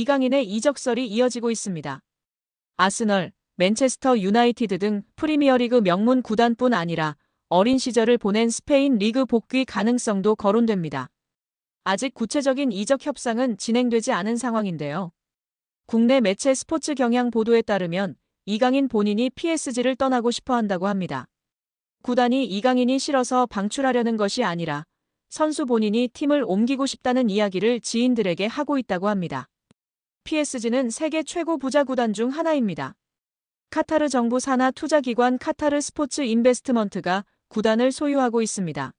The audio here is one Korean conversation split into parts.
이강인의 이적설이 이어지고 있습니다. 아스널, 맨체스터 유나이티드 등 프리미어리그 명문 구단뿐 아니라 어린 시절을 보낸 스페인 리그 복귀 가능성도 거론됩니다. 아직 구체적인 이적 협상은 진행되지 않은 상황인데요. 국내 매체 스포츠 경향 보도에 따르면 이강인 본인이 PSG를 떠나고 싶어 한다고 합니다. 구단이 이강인이 싫어서 방출하려는 것이 아니라 선수 본인이 팀을 옮기고 싶다는 이야기를 지인들에게 하고 있다고 합니다. PSG는 세계 최고 부자 구단 중 하나입니다. 카타르 정부 산하 투자기관 카타르 스포츠 인베스트먼트가 구단을 소유하고 있습니다.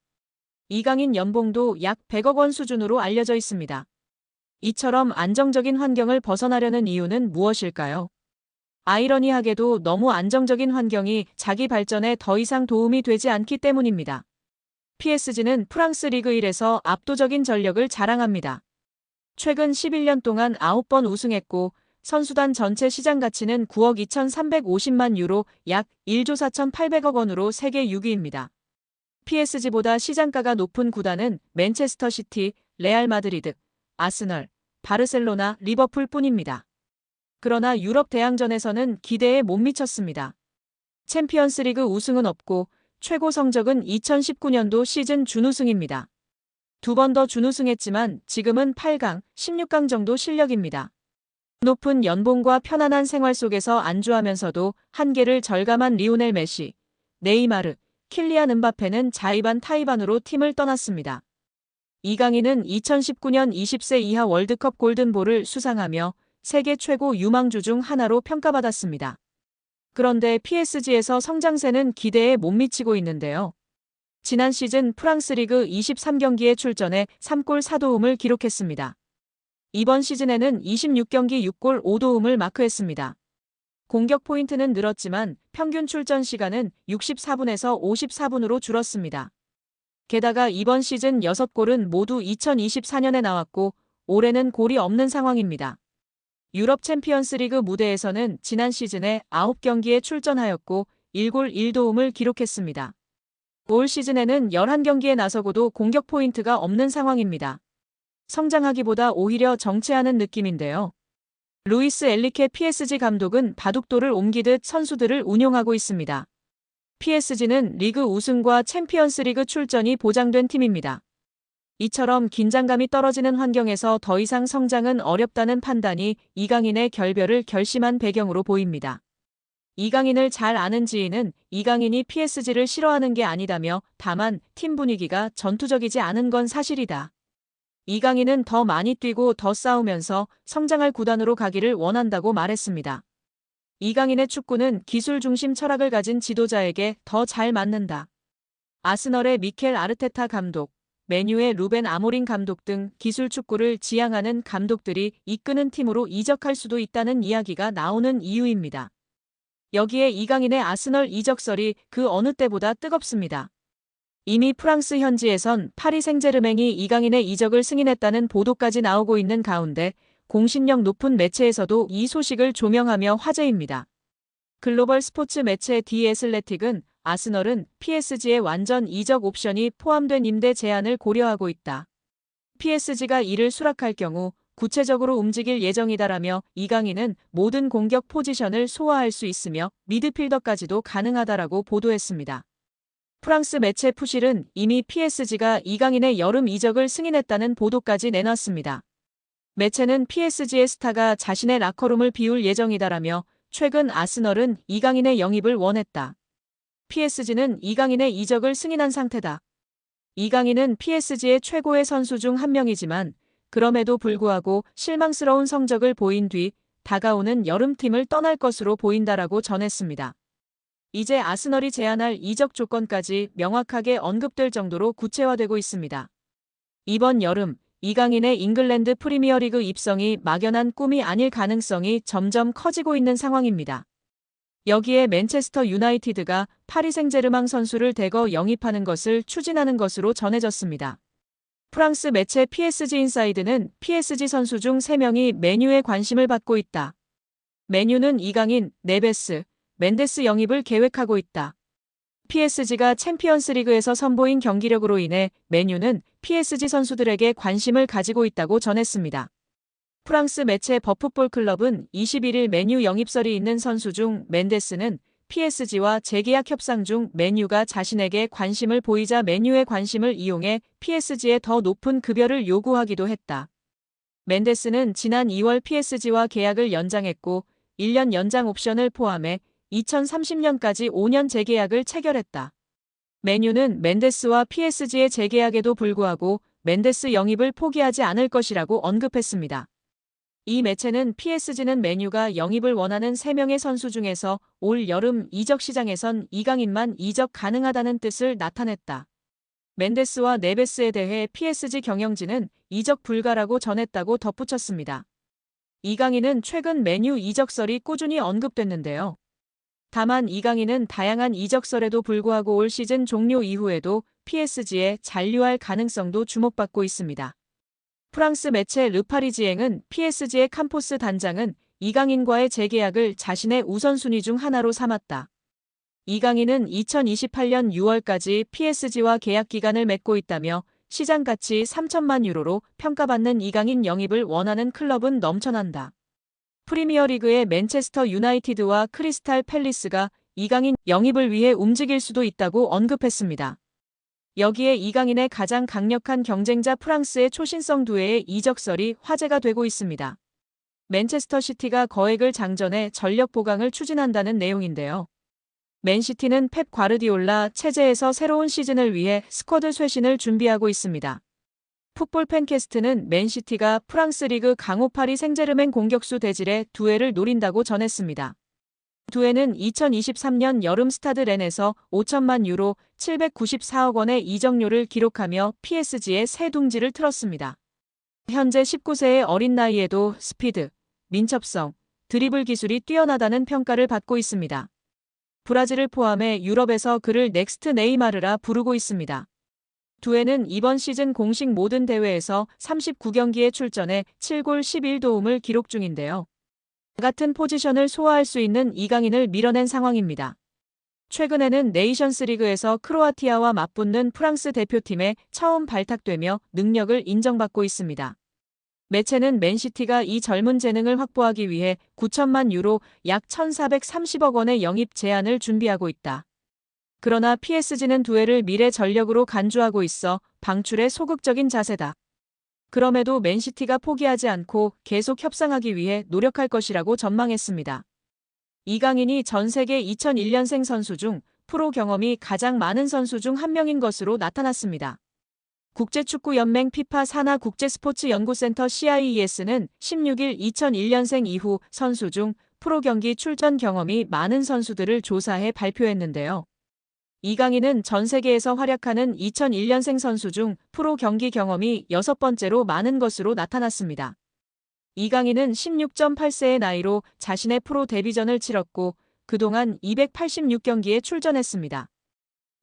이강인 연봉도 약 100억 원 수준으로 알려져 있습니다. 이처럼 안정적인 환경을 벗어나려는 이유는 무엇일까요? 아이러니하게도 너무 안정적인 환경이 자기 발전에 더 이상 도움이 되지 않기 때문입니다. PSG는 프랑스 리그 1에서 압도적인 전력을 자랑합니다. 최근 11년 동안 9번 우승했고 선수단 전체 시장 가치는 9억 2,350만 유로 약 1조 4,800억 원으로 세계 6위입니다. PSG보다 시장가가 높은 구단은 맨체스터 시티, 레알 마드리드, 아스널, 바르셀로나, 리버풀 뿐입니다. 그러나 유럽 대항전에서는 기대에 못 미쳤습니다. 챔피언스리그 우승은 없고 최고 성적은 2019년도 시즌 준우승입니다. 두 번 더 준우승했지만 지금은 8강, 16강 정도 실력입니다. 높은 연봉과 편안한 생활 속에서 안주하면서도 한계를 절감한 리오넬 메시, 네이마르, 킬리안 음바페는 자의반 타의반으로 팀을 떠났습니다. 이강인은 2019년 20세 이하 월드컵 골든볼을 수상하며 세계 최고 유망주 중 하나로 평가받았습니다. 그런데 PSG에서 성장세는 기대에 못 미치고 있는데요. 지난 시즌 프랑스 리그 23경기에 출전해 3골 4도움을 기록했습니다. 이번 시즌에는 26경기 6골 5도움을 마크했습니다. 공격 포인트는 늘었지만 평균 출전 시간은 64분에서 54분으로 줄었습니다. 게다가 이번 시즌 6골은 모두 2024년에 나왔고 올해는 골이 없는 상황입니다. 유럽 챔피언스리그 무대에서는 지난 시즌에 9경기에 출전하였고 1골 1도움을 기록했습니다. 올 시즌에는 11경기에 나서고도 공격 포인트가 없는 상황입니다. 성장하기보다 오히려 정체하는 느낌인데요. 루이스 엘리케 PSG 감독은 바둑돌을 옮기듯 선수들을 운용하고 있습니다. PSG는 리그 우승과 챔피언스리그 출전이 보장된 팀입니다. 이처럼 긴장감이 떨어지는 환경에서 더 이상 성장은 어렵다는 판단이 이강인의 결별을 결심한 배경으로 보입니다. 이강인을 잘 아는 지인은 이강인이 PSG를 싫어하는 게 아니다며 다만 팀 분위기가 전투적이지 않은 건 사실이다. 이강인은 더 많이 뛰고 더 싸우면서 성장할 구단으로 가기를 원한다고 말했습니다. 이강인의 축구는 기술 중심 철학을 가진 지도자에게 더 잘 맞는다. 아스널의 미켈 아르테타 감독, 맨유의 루벤 아모린 감독 등 기술 축구를 지향하는 감독들이 이끄는 팀으로 이적할 수도 있다는 이야기가 나오는 이유입니다. 여기에 이강인의 아스널 이적설이 그 어느 때보다 뜨겁습니다. 이미 프랑스 현지에선 파리 생제르맹이 이강인의 이적을 승인했다는 보도까지 나오고 있는 가운데 공신력 높은 매체에서도 이 소식을 조명하며 화제입니다. 글로벌 스포츠 매체 디 애슬레틱은 아스널은 PSG의 완전 이적 옵션이 포함된 임대 제한을 고려하고 있다. PSG가 이를 수락할 경우 구체적으로 움직일 예정이다라며 이강인은 모든 공격 포지션을 소화할 수 있으며 미드필더까지도 가능하다라고 보도했습니다. 프랑스 매체 푸실은 이미 PSG가 이강인의 여름 이적을 승인했다는 보도까지 내놨습니다. 매체는 PSG의 스타가 자신의 라커룸을 비울 예정이다라며 최근 아스널은 이강인의 영입을 원했다. PSG는 이강인의 이적을 승인한 상태다. 이강인은 PSG의 최고의 선수 중 한 명이지만 그럼에도 불구하고 실망스러운 성적을 보인 뒤 다가오는 여름팀을 떠날 것으로 보인다라고 전했습니다. 이제 아스널이 제안할 이적 조건까지 명확하게 언급될 정도로 구체화되고 있습니다. 이번 여름 이강인의 잉글랜드 프리미어리그 입성이 막연한 꿈이 아닐 가능성이 점점 커지고 있는 상황입니다. 여기에 맨체스터 유나이티드가 파리 생제르맹 선수를 대거 영입하는 것을 추진하는 것으로 전해졌습니다. 프랑스 매체 PSG 인사이드는 PSG 선수 중 3명이 맨유에 관심을 받고 있다. 맨유는 이강인, 네베스, 멘데스 영입을 계획하고 있다. PSG가 챔피언스리그에서 선보인 경기력으로 인해 맨유는 PSG 선수들에게 관심을 가지고 있다고 전했습니다. 프랑스 매체 버풋볼 클럽은 21일 메뉴 영입설이 있는 선수 중 멘데스는 PSG와 재계약 협상 중 맨유가 자신에게 관심을 보이자 맨유의 관심을 이용해 PSG에 더 높은 급여를 요구하기도 했다. 멘데스는 지난 2월 PSG와 계약을 연장했고 1년 연장 옵션을 포함해 2030년까지 5년 재계약을 체결했다. 맨유는 멘데스와 PSG의 재계약에도 불구하고 멘데스 영입을 포기하지 않을 것이라고 언급했습니다. 이 매체는 PSG는 맨유가 영입을 원하는 3명의 선수 중에서 올 여름 이적 시장에선 이강인만 이적 가능하다는 뜻을 나타냈다. 멘데스와 네베스에 대해 PSG 경영진은 이적 불가라고 전했다고 덧붙였습니다. 이강인은 최근 맨유 이적설이 꾸준히 언급됐는데요. 다만 이강인은 다양한 이적설에도 불구하고 올 시즌 종료 이후에도 PSG에 잔류할 가능성도 주목받고 있습니다. 프랑스 매체 르파리지앵은 PSG의 캄포스 단장은 이강인과의 재계약을 자신의 우선순위 중 하나로 삼았다. 이강인은 2028년 6월까지 PSG와 계약 기간을 맺고 있다며 시장 가치 3천만 유로로 평가받는 이강인 영입을 원하는 클럽은 넘쳐난다. 프리미어리그의 맨체스터 유나이티드와 크리스탈 팰리스가 이강인 영입을 위해 움직일 수도 있다고 언급했습니다. 여기에 이강인의 가장 강력한 경쟁자 프랑스의 초신성 두뇌의 이적설이 화제가 되고 있습니다. 맨체스터 시티가 거액을 장전해 전력 보강을 추진한다는 내용인데요. 맨시티는 펩 과르디올라 체제에서 새로운 시즌을 위해 스쿼드 쇄신을 준비하고 있습니다. 풋볼 팬캐스트는 맨시티가 프랑스 리그 강호 파리 생제르맹 공격수 데질의 두에를 노린다고 전했습니다. 두에는 2023년 여름 스타드 렌에서 5천만 유로 794억 원의 이적료를 기록하며 PSG의 새 둥지를 틀었습니다. 현재 19세의 어린 나이에도 스피드, 민첩성, 드리블 기술이 뛰어나다는 평가를 받고 있습니다. 브라질을 포함해 유럽에서 그를 넥스트 네이마르라 부르고 있습니다. 두에는 이번 시즌 공식 모든 대회에서 39경기에 출전해 7골 11도움을 기록 중인데요. 같은 포지션을 소화할 수 있는 이강인을 밀어낸 상황입니다. 최근에는 네이션스 리그에서 크로아티아와 맞붙는 프랑스 대표팀에 처음 발탁되며 능력을 인정받고 있습니다. 매체는 맨시티가 이 젊은 재능을 확보하기 위해 9천만 유로 약 1,430억 원의 영입 제안을 준비하고 있다. 그러나 PSG는 두에를 미래 전력으로 간주하고 있어 방출에 소극적인 자세다. 그럼에도 맨시티가 포기하지 않고 계속 협상하기 위해 노력할 것이라고 전망했습니다. 이강인이 전 세계 2001년생 선수 중 프로 경험이 가장 많은 선수 중 한 명인 것으로 나타났습니다. 국제축구연맹 피파 산하 국제스포츠연구센터 CIES는 16일 2001년생 이후 선수 중 프로 경기 출전 경험이 많은 선수들을 조사해 발표했는데요. 이강인은 전 세계에서 활약하는 2001년생 선수 중 프로 경기 경험이 6번째로 많은 것으로 나타났습니다. 이강인은 16.8세의 나이로 자신의 프로 데뷔전을 치렀고 그동안 286경기에 출전했습니다.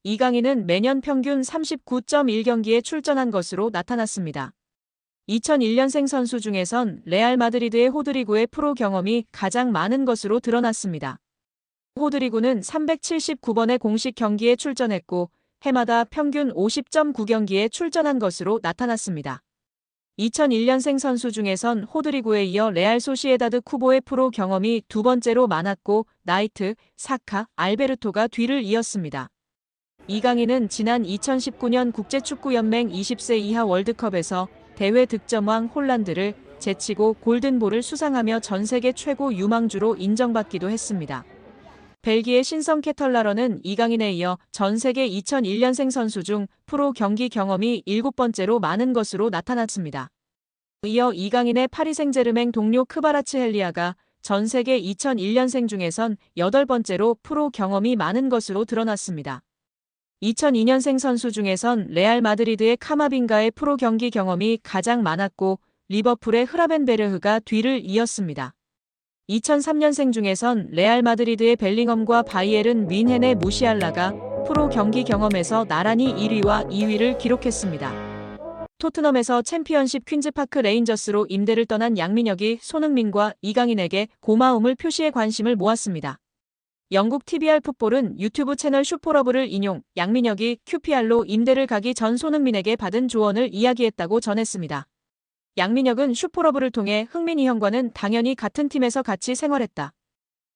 이강인은 매년 평균 39.1경기에 출전한 것으로 나타났습니다. 2001년생 선수 중에선 레알 마드리드의 호드리구의 프로 경험이 가장 많은 것으로 드러났습니다. 호드리구는 379번의 공식 경기에 출전했고 해마다 평균 50.9경기에 출전한 것으로 나타났습니다. 2001년생 선수 중에선 호드리구에 이어 레알 소시에다드 쿠보의 프로 경험이 두 번째로 많았고 나이트, 사카, 알베르토가 뒤를 이었습니다. 이강인은 지난 2019년 국제축구연맹 20세 이하 월드컵에서 대회 득점왕 홀란드를 제치고 골든볼을 수상하며 전 세계 최고 유망주로 인정받기도 했습니다. 벨기에 신성 캐털라러는 이강인에 이어 전 세계 2001년생 선수 중 프로 경기 경험이 7번째로 많은 것으로 나타났습니다. 이어 이강인의 파리 생제르맹 동료 크바라츠헬리아가 전 세계 2001년생 중에선 8번째로 프로 경험이 많은 것으로 드러났습니다. 2002년생 선수 중에선 레알 마드리드의 카마빙가의 프로 경기 경험이 가장 많았고 리버풀의 흐라벤베르흐가 뒤를 이었습니다. 2003년생 중에선 레알 마드리드의 벨링엄과 바이에른 뮌헨의 무시알라가 프로 경기 경험에서 나란히 1위와 2위를 기록했습니다. 토트넘에서 챔피언십 퀸즈파크 레인저스로 임대를 떠난 양민혁이 손흥민과 이강인에게 고마움을 표시해 관심을 모았습니다. 영국 TVR 풋볼은 유튜브 채널 슈퍼러브를 인용 양민혁이 QPR로 임대를 가기 전 손흥민에게 받은 조언을 이야기했다고 전했습니다. 양민혁은 슈퍼러브를 통해 흥민이 형과는 당연히 같은 팀에서 같이 생활했다.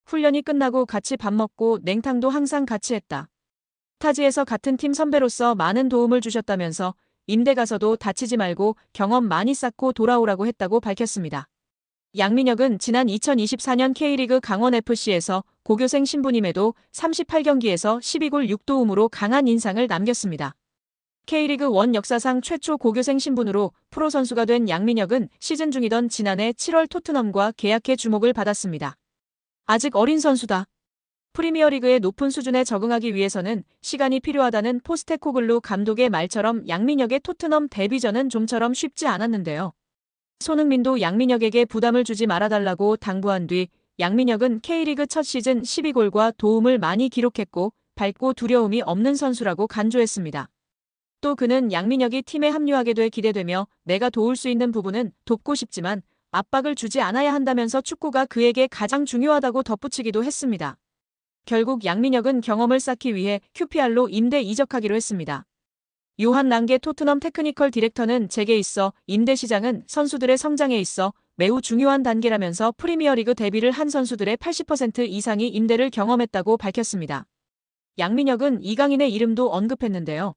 훈련이 끝나고 같이 밥 먹고 냉탕도 항상 같이 했다. 타지에서 같은 팀 선배로서 많은 도움을 주셨다면서 임대 가서도 다치지 말고 경험 많이 쌓고 돌아오라고 했다고 밝혔습니다. 양민혁은 지난 2024년 K리그 강원FC에서 고교생 신분임에도 38경기에서 12골 6도움으로 강한 인상을 남겼습니다. K리그 1 역사상 최초 고교생 신분으로 프로 선수가 된 양민혁은 시즌 중이던 지난해 7월 토트넘과 계약해 주목을 받았습니다. 아직 어린 선수다. 프리미어리그의 높은 수준에 적응하기 위해서는 시간이 필요하다는 포스테코글루 감독의 말처럼 양민혁의 토트넘 데뷔전은 좀처럼 쉽지 않았는데요. 손흥민도 양민혁에게 부담을 주지 말아달라고 당부한 뒤 양민혁은 K리그 첫 시즌 12골과 도움을 많이 기록했고 밝고 두려움이 없는 선수라고 간주했습니다. 또 그는 양민혁이 팀에 합류하게 돼 기대되며 내가 도울 수 있는 부분은 돕고 싶지만 압박을 주지 않아야 한다면서 축구가 그에게 가장 중요하다고 덧붙이기도 했습니다. 결국 양민혁은 경험을 쌓기 위해 QPR로 임대 이적하기로 했습니다. 요한 랑게 토트넘 테크니컬 디렉터는 제게 있어 임대 시장은 선수들의 성장에 있어 매우 중요한 단계라면서 프리미어리그 데뷔를 한 선수들의 80% 이상이 임대를 경험했다고 밝혔습니다. 양민혁은 이강인의 이름도 언급했는데요.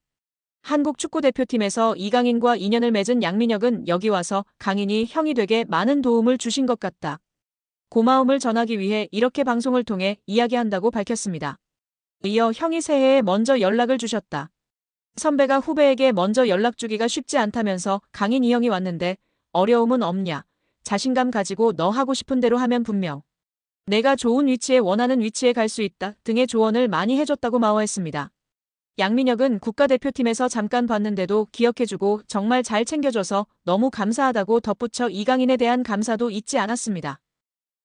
한국 축구대표팀에서 이강인과 인연을 맺은 양민혁은 여기 와서 강인이 형이 되게 많은 도움을 주신 것 같다. 고마움을 전하기 위해 이렇게 방송을 통해 이야기한다고 밝혔습니다. 이어 형이 새해에 먼저 연락을 주셨다. 선배가 후배에게 먼저 연락 주기가 쉽지 않다면서 강인 이 형이 왔는데 어려움은 없냐. 자신감 가지고 너 하고 싶은 대로 하면 분명. 내가 좋은 위치에 원하는 위치에 갈 수 있다 등의 조언을 많이 해줬다고 마워했습니다. 양민혁은 국가대표팀에서 잠깐 봤는데도 기억해주고 정말 잘 챙겨줘서 너무 감사하다고 덧붙여 이강인에 대한 감사도 잊지 않았습니다.